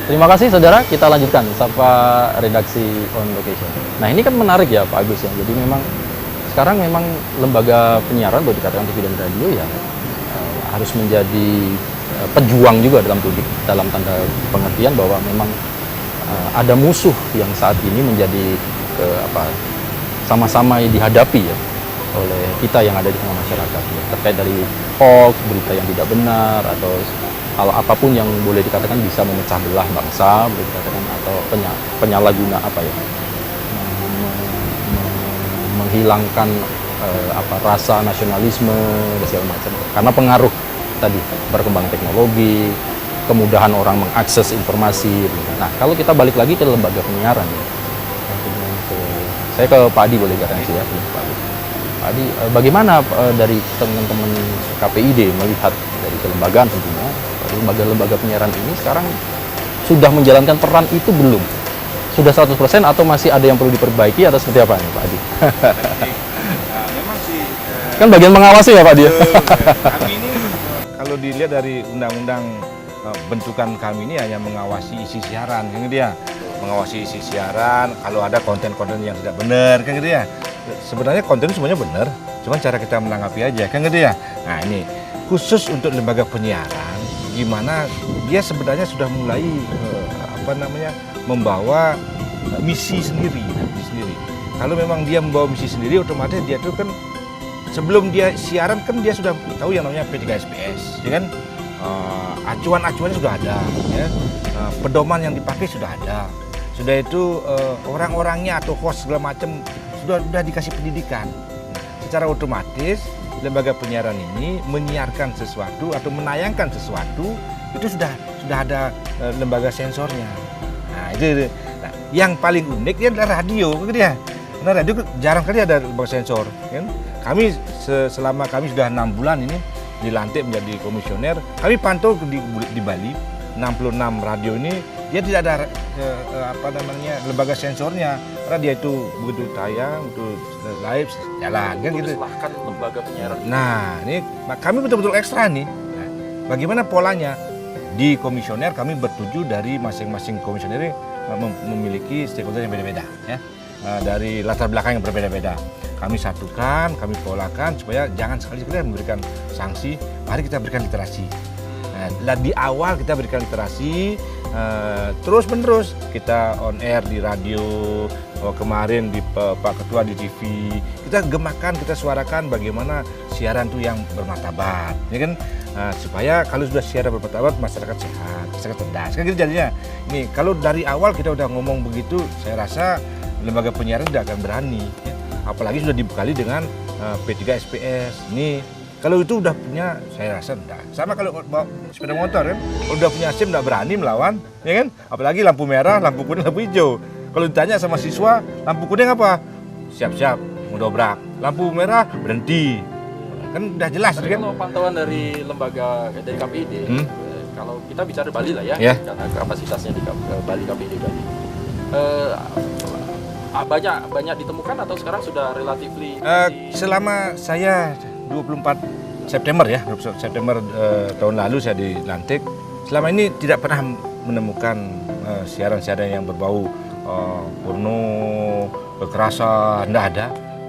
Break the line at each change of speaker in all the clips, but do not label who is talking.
Terima kasih saudara, kita lanjutkan sapa redaksi on location. Nah ini kan menarik ya Pak Agus ya. Jadi memang sekarang memang lembaga penyiaran boleh dikatakan TV dan radio ya harus menjadi pejuang juga dalam tanda pengertian bahwa memang ada musuh yang saat ini menjadi sama-sama dihadapi ya oleh kita yang ada di tengah masyarakat ya, terkait dari hoax, berita yang tidak benar atau hal apapun yang boleh dikatakan bisa memecah belah bangsa, boleh dikatakan atau penyalahguna menghilangkan rasa nasionalisme dan segala macam karena pengaruh tadi berkembang teknologi, kemudahan orang mengakses informasi. Nah kalau kita balik lagi ke lembaga penyiaran ya, saya ke Pak Adi boleh dikatakan sih ya, Pak Adi, bagaimana dari teman-teman KPID melihat dari kelembagaan tentunya lembaga-lembaga penyiaran ini sekarang sudah menjalankan peran itu belum? Sudah 100% atau masih ada yang perlu diperbaiki atau seperti apa nih Pak Adi?
Memang sih
kan bagian mengawasi ya Pak Adi.
Kami ini kalau dilihat dari undang-undang bentukan kami ini hanya mengawasi isi siaran kan gitu ya. Mengawasi isi siaran, kalau ada konten-konten yang tidak benar kan gitu ya. Sebenarnya konten semuanya benar, cuman cara kita menanggapi aja kan gitu ya. Nah ini khusus untuk lembaga penyiaran, gimana dia sebenarnya sudah mulai membawa misi sendiri. Kalau memang dia membawa misi sendiri, otomatis dia tuh kan sebelum dia siaran kan dia sudah tahu yang namanya P3SPS, ya kan? Acuan-acuannya sudah ada, ya. Pedoman yang dipakai sudah ada. Sudah itu orang-orangnya atau host segala macam sudah dikasih pendidikan. Secara otomatis lembaga penyiaran ini menyiarkan sesuatu atau menayangkan sesuatu itu sudah ada lembaga sensornya. Nah itu. Nah, yang paling unik dia adalah radio, gitu ya. Karena radio jarang kali ada lembaga sensor. Kan? Kami selama kami sudah 6 bulan ini dilantik menjadi komisioner, kami pantau di Bali 66 radio ini dia tidak ada lembaga sensornya karena dia itu begitu tayang itu live jalan kan gitu.
Silahkan lembaga penyiaran.
Nah ini kami betul-betul ekstra nih. Nah, bagaimana polanya di komisioner kami bertuju dari masing-masing komisioner memiliki stakeholder yang beda-beda ya. Dari latar belakang yang berbeda-beda. Kami satukan, kami polakan supaya jangan sekali-sekali memberikan sanksi, mari kita berikan literasi. Nah, di awal kita berikan literasi, terus-menerus kita on air di radio, kemarin di Pak Ketua di TV, kita gemakan, kita suarakan bagaimana siaran itu yang bermartabat, ya kan? Supaya kalau sudah siaran bermartabat, masyarakat sehat, masyarakat cerdas, kan gitu jadinya. Nih, kalau dari awal kita udah ngomong begitu, saya rasa lembaga penyiaran tidak akan berani, ya. Apalagi sudah dibekali dengan P3SPS. Nih, kalau itu udah punya, saya rasa enggak. Sama kalau bawa sepeda motor kan, udah punya SIM enggak berani melawan, ya kan? Apalagi lampu merah, lampu kuning, lampu hijau. Kalau ditanya sama siswa, lampu kuning apa? Siap-siap, mau dobrak. Lampu merah, berhenti. Kan udah jelas, kan?
Kalau pantauan dari lembaga, dari KPID, kalau kita bicara Bali lah ya, karena kapasitasnya di Bali, KPID Bali. Banyak ditemukan atau sekarang sudah relatifly?
Selama saya 24 September ya, 24 September tahun lalu saya dilantik. Selama ini tidak pernah menemukan siaran-siaran yang berbau porno, kekerasan, tidak ada.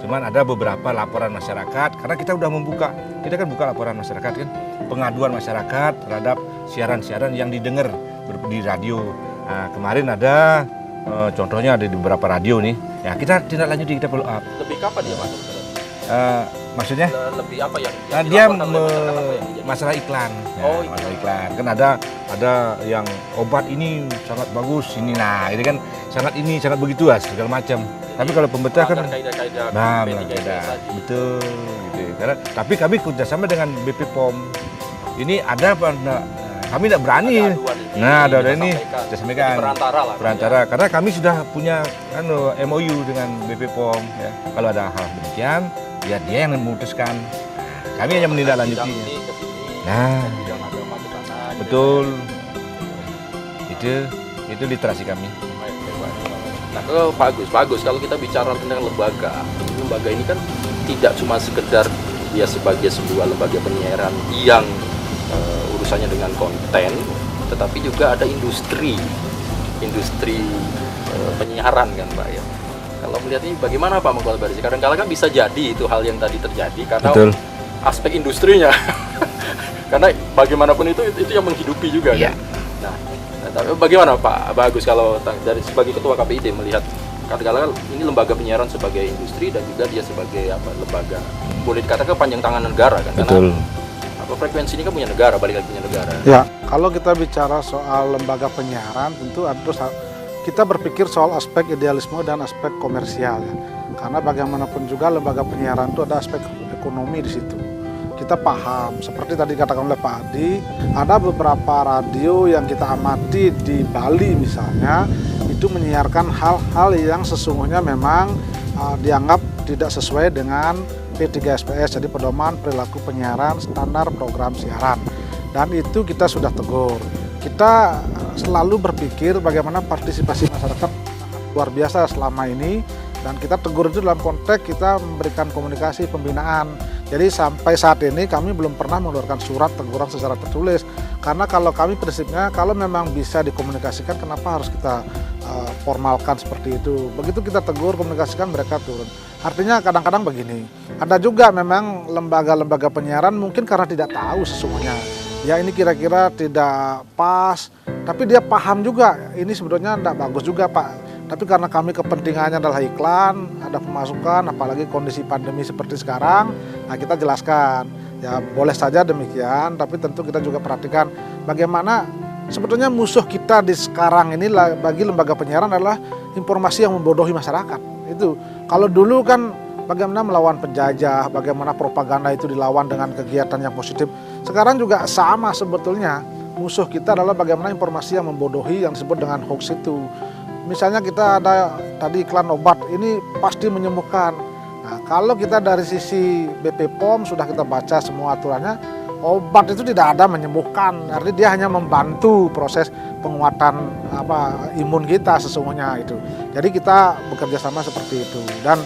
Cuman ada beberapa laporan masyarakat, karena kita udah membuka, kita kan buka laporan masyarakat kan, pengaduan masyarakat terhadap siaran-siaran yang didengar di radio. Nah, kemarin ada contohnya ada di beberapa radio nih, ya kita tindak lanjuti, kita follow up.
Lebih kapan dia masuk?
Maksudnya?
Lebih apa yang
dia masalah iklan.
Oh,
ya, masalah iklan. Kan ada yang obat ini sangat bagus ini, nah ini kan sangat begitu lah segala macam. Tapi kalau pemerintah kan betul gitu. Karena tapi kami kerjasama dengan BP POM. Ini ada apa? Kami tidak berani. Ada ini kita sampaikan. Perantara. Karena kami sudah punya MOU dengan BP POM. Ya. Kalau ada hal demikian, ya dia yang memutuskan. Kami hanya menindaklanjuti. Nah, betul. Itu literasi kami.
Nah, bagus. Kalau kita bicara tentang lembaga ini kan tidak cuma sekedar dia sebagai sebuah lembaga penyiaran yang urusannya dengan konten, tetapi juga ada industri industri penyiaran kan Pak ya. Kalau melihat ini bagaimana Pak mengkolaborasi? Kadang-kadang kan bisa jadi itu hal yang tadi terjadi karena
Betul.
aspek industrinya. Karena bagaimanapun itu yang menghidupi juga
Iya.
kan. Nah, tapi bagaimana Pak Bagus kalau dari sebagai ketua KPIT melihat kadang-kadang ini lembaga penyiaran sebagai industri dan juga dia sebagai lembaga boleh dikatakan panjang tangan negara kan?
Betul.
Karena frekuensi ini kan punya negara, balik lagi punya negara.
Ya, kalau kita bicara soal lembaga penyiaran, tentu harus kita berpikir soal aspek idealisme dan aspek komersial ya. Karena bagaimanapun juga lembaga penyiaran itu ada aspek ekonomi di situ. Kita paham, seperti tadi katakan oleh Pak Adi, ada beberapa radio yang kita amati di Bali misalnya, itu menyiarkan hal-hal yang sesungguhnya memang dianggap tidak sesuai dengan P3SPS, jadi pedoman perilaku penyiaran standar program siaran. Dan itu kita sudah tegur. Kita selalu berpikir bagaimana partisipasi masyarakat luar biasa selama ini, dan kita tegur itu dalam konteks kita memberikan komunikasi pembinaan. Jadi sampai saat ini kami belum pernah mengeluarkan surat teguran secara tertulis, karena kalau kami prinsipnya kalau memang bisa dikomunikasikan kenapa harus kita formalkan seperti itu. Begitu kita tegur, komunikasikan, mereka turun. Artinya kadang-kadang begini, ada juga memang lembaga-lembaga penyiaran mungkin karena tidak tahu sesungguhnya ya ini kira-kira tidak pas, tapi dia paham juga ini sebetulnya tidak bagus juga Pak, tapi karena kami kepentingannya adalah iklan, ada pemasukan, apalagi kondisi pandemi seperti sekarang, nah kita jelaskan ya boleh saja demikian, tapi tentu kita juga perhatikan bagaimana sebetulnya musuh kita di sekarang ini bagi lembaga penyiaran adalah informasi yang membodohi masyarakat. Itu kalau dulu kan bagaimana melawan penjajah, bagaimana propaganda itu dilawan dengan kegiatan yang positif. Sekarang juga sama sebetulnya. Musuh kita adalah bagaimana informasi yang membodohi yang disebut dengan hoax itu. Misalnya kita ada tadi iklan obat, ini pasti menyembuhkan. Nah, kalau kita dari sisi BP POM sudah kita baca semua aturannya, obat itu tidak ada menyembuhkan. Artinya dia hanya membantu proses penguatan imun kita sesungguhnya itu. Jadi kita bekerja sama seperti itu. Dan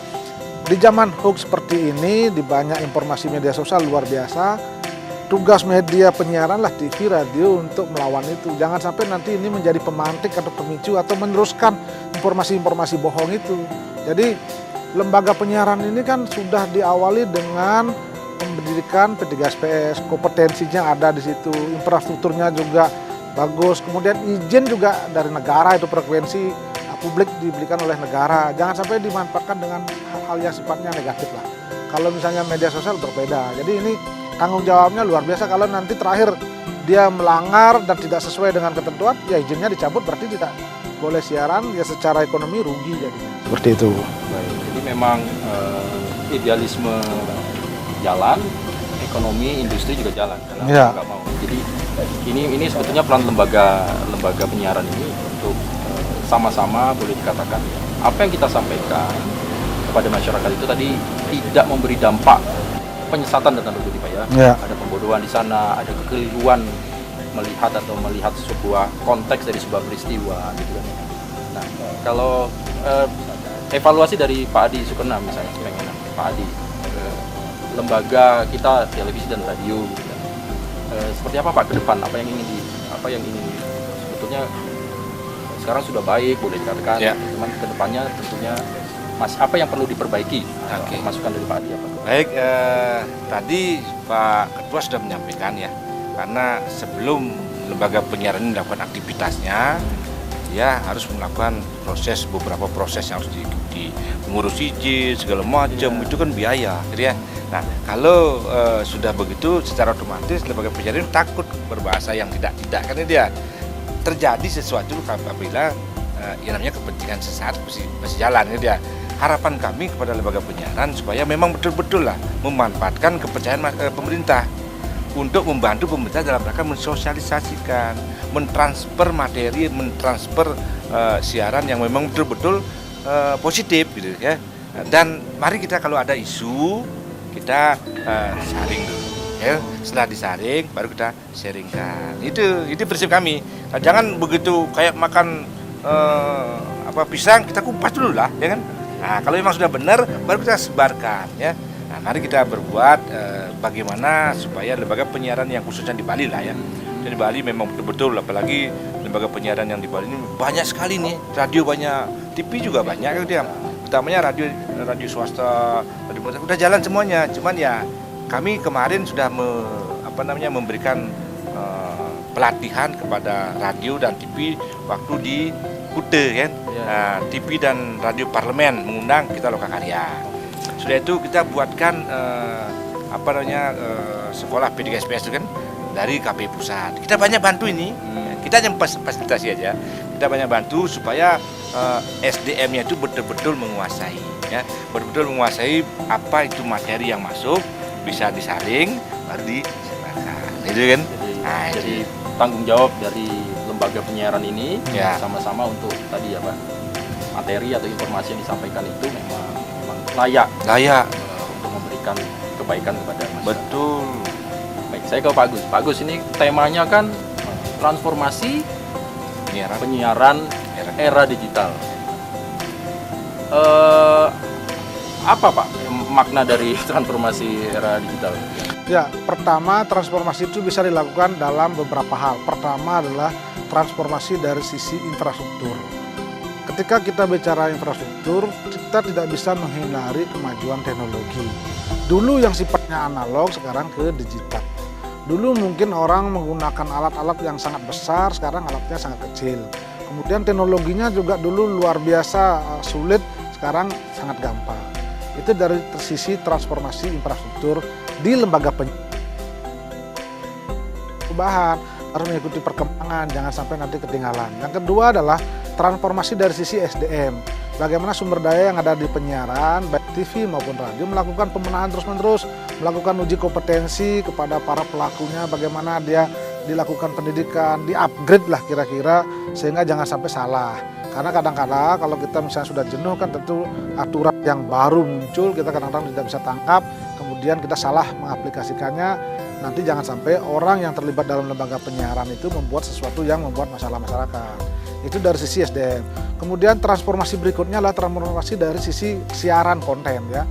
di zaman hoax seperti ini, di banyak informasi media sosial luar biasa, tugas media penyiaran lah TV, radio untuk melawan itu. Jangan sampai nanti ini menjadi pemantik atau pemicu atau meneruskan informasi-informasi bohong itu. Jadi lembaga penyiaran ini kan sudah diawali dengan pendidikan P3SPS, kompetensinya ada di situ, infrastrukturnya juga bagus, kemudian izin juga dari negara itu frekuensi publik diberikan oleh negara. Jangan sampai dimanfaatkan dengan hal-hal yang sifatnya negatif lah. Kalau misalnya media sosial berbeda. Jadi ini tanggung jawabnya luar biasa. Kalau nanti terakhir dia melanggar dan tidak sesuai dengan ketentuan, ya izinnya dicabut, berarti tidak boleh siaran, ya secara ekonomi rugi jadinya. Seperti itu.
Baik, jadi memang idealisme jalan, ekonomi, industri juga jalan. Karena nggak mau. Jadi ini sebetulnya peran lembaga penyiaran ini untuk sama-sama boleh dikatakan apa yang kita sampaikan kepada masyarakat itu tadi tidak memberi dampak penyesatan dan tanda kutip ya. Ada pembodohan di sana, ada kekeliruan melihat sebuah konteks dari sebuah peristiwa gitu kan. Nah, kalau evaluasi dari Pak Adi Sukena misalnya, pengen Pak Adi lembaga kita televisi dan radio gitu kan. Seperti apa Pak ke depan, apa yang ingin sebetulnya sekarang sudah baik boleh dikatakan, cuman ke depannya tentunya apa yang perlu diperbaiki? Masukan dari Pak Adi apa?
Baik, tadi Pak Ketua sudah menyampaikan ya, karena sebelum lembaga penyiaran ini melakukan aktivitasnya, dia harus melakukan beberapa proses yang harus diikuti, mengurus izin segala macam, itu kan biaya, gitu ya. Nah, kalau sudah begitu, secara otomatis lembaga penyiaran takut berbahasa yang tidak karena dia terjadi sesuatu apabila yang namanya kepentingan sesaat masih jalan, gitu ya. Harapan kami kepada lembaga penyiaran supaya memang betul-betul lah memanfaatkan kepercayaan pemerintah untuk membantu pemerintah dalam rangka mensosialisasikan, mentransfer materi, mentransfer siaran yang memang betul-betul positif gitu ya. Dan mari kita kalau ada isu kita saring dulu ya. Setelah disaring baru kita sharingkan. Itu prinsip kami. Nah, jangan begitu kayak makan pisang kita kupas dulu lah ya kan. Nah, kalau memang sudah benar baru kita sebarkan ya. Nah, mari kita berbuat bagaimana supaya lembaga penyiaran yang khususnya di Bali lah ya. Di Bali memang betul-betul apalagi lembaga penyiaran yang di Bali ini banyak sekali nih, radio banyak, TV juga banyak dia. Utamanya radio swasta, radio pemerintah udah jalan semuanya. Cuman ya kami kemarin sudah memberikan pelatihan kepada radio dan TV waktu di Kute kan. Nah, TV dan radio parlemen mengundang kita Lokakarya. Sudah itu kita buatkan sekolah PDKSPS itu kan dari KPI pusat. Kita banyak bantu ini. Kita yang fasilitasi aja. Kita banyak bantu supaya SDM-nya itu betul-betul menguasai, ya, betul-betul menguasai apa itu materi yang masuk, bisa disaring, baru disebarkan, gitu kan?
Jadi tanggung jawab dari lembaga penyiaran ini
ya,
sama-sama untuk tadi apa, materi atau informasi yang disampaikan itu memang layak untuk memberikan kebaikan kepada masyarakat.
Betul.
Baik, saya ke Pak Agus. Pak Agus, ini temanya kan transformasi penyiaran era digital. Apa Pak makna dari transformasi era digital?
Ya, pertama transformasi itu bisa dilakukan dalam beberapa hal. Pertama adalah transformasi dari sisi infrastruktur. Ketika kita bicara infrastruktur, kita tidak bisa menghindari kemajuan teknologi. Dulu yang sifatnya analog, sekarang ke digital. Dulu mungkin orang menggunakan alat-alat yang sangat besar, sekarang alatnya sangat kecil. Kemudian teknologinya juga dulu luar biasa sulit, sekarang sangat gampang. Itu dari sisi transformasi infrastruktur di lembaga perubahan, harus mengikuti perkembangan, jangan sampai nanti ketinggalan. Yang kedua adalah transformasi dari sisi SDM. Bagaimana sumber daya yang ada di penyiaran, baik TV maupun radio, melakukan pemenahan terus-menerus, melakukan uji kompetensi kepada para pelakunya, bagaimana dia dilakukan pendidikan, di-upgrade lah kira-kira, sehingga jangan sampai salah. Karena kadang-kadang kalau kita misalnya sudah jenuh kan tentu aturan yang baru muncul, kita kadang-kadang tidak bisa tangkap, kemudian kita salah mengaplikasikannya, nanti jangan sampai orang yang terlibat dalam lembaga penyiaran itu membuat sesuatu yang membuat masalah masyarakat. Itu dari sisi SDM. Kemudian transformasi berikutnya adalah transformasi dari sisi siaran konten ya.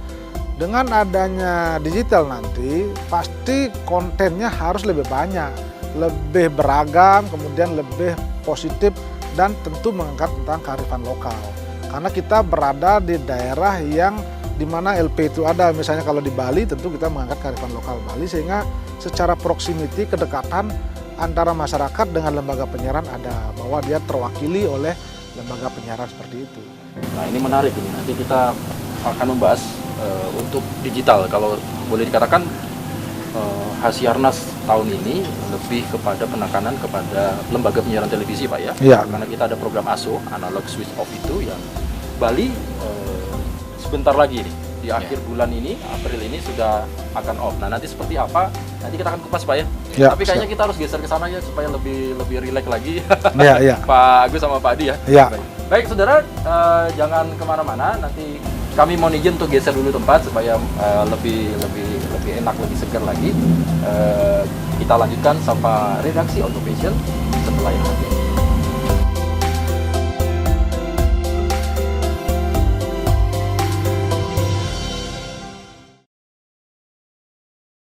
Dengan adanya digital nanti pasti kontennya harus lebih banyak, lebih beragam, kemudian lebih positif dan tentu mengangkat tentang kearifan lokal. Karena kita berada di daerah yang dimana LP itu ada, misalnya kalau di Bali tentu kita mengangkat kearifan lokal Bali, sehingga secara proximity, kedekatan antara masyarakat dengan lembaga penyiaran ada, bahwa dia terwakili oleh lembaga penyiaran seperti itu.
Nah, ini menarik ini. Nanti kita akan membahas untuk digital. Kalau boleh dikatakan Hasiarnas tahun ini lebih kepada penekanan kepada lembaga penyiaran televisi, Pak ya.
Ya.
Karena kita ada program ASO, analog switch off itu yang Bali sebentar lagi nih. Di akhir bulan ini, April ini sudah akan off. Nah, nanti seperti apa? Nanti kita akan kupas, Pak ya.
Ya,
tapi kayaknya kita harus geser ke sana ya supaya lebih rileks lagi.
Ya.
Pak Agus sama Pak Adi ya.
Ya.
Baik, saudara, jangan kemana-mana. Nanti kami mau izin untuk geser dulu tempat supaya lebih enak, lebih segar lagi. Kita lanjutkan sama redaksi Auto Passion setelah yang nanti.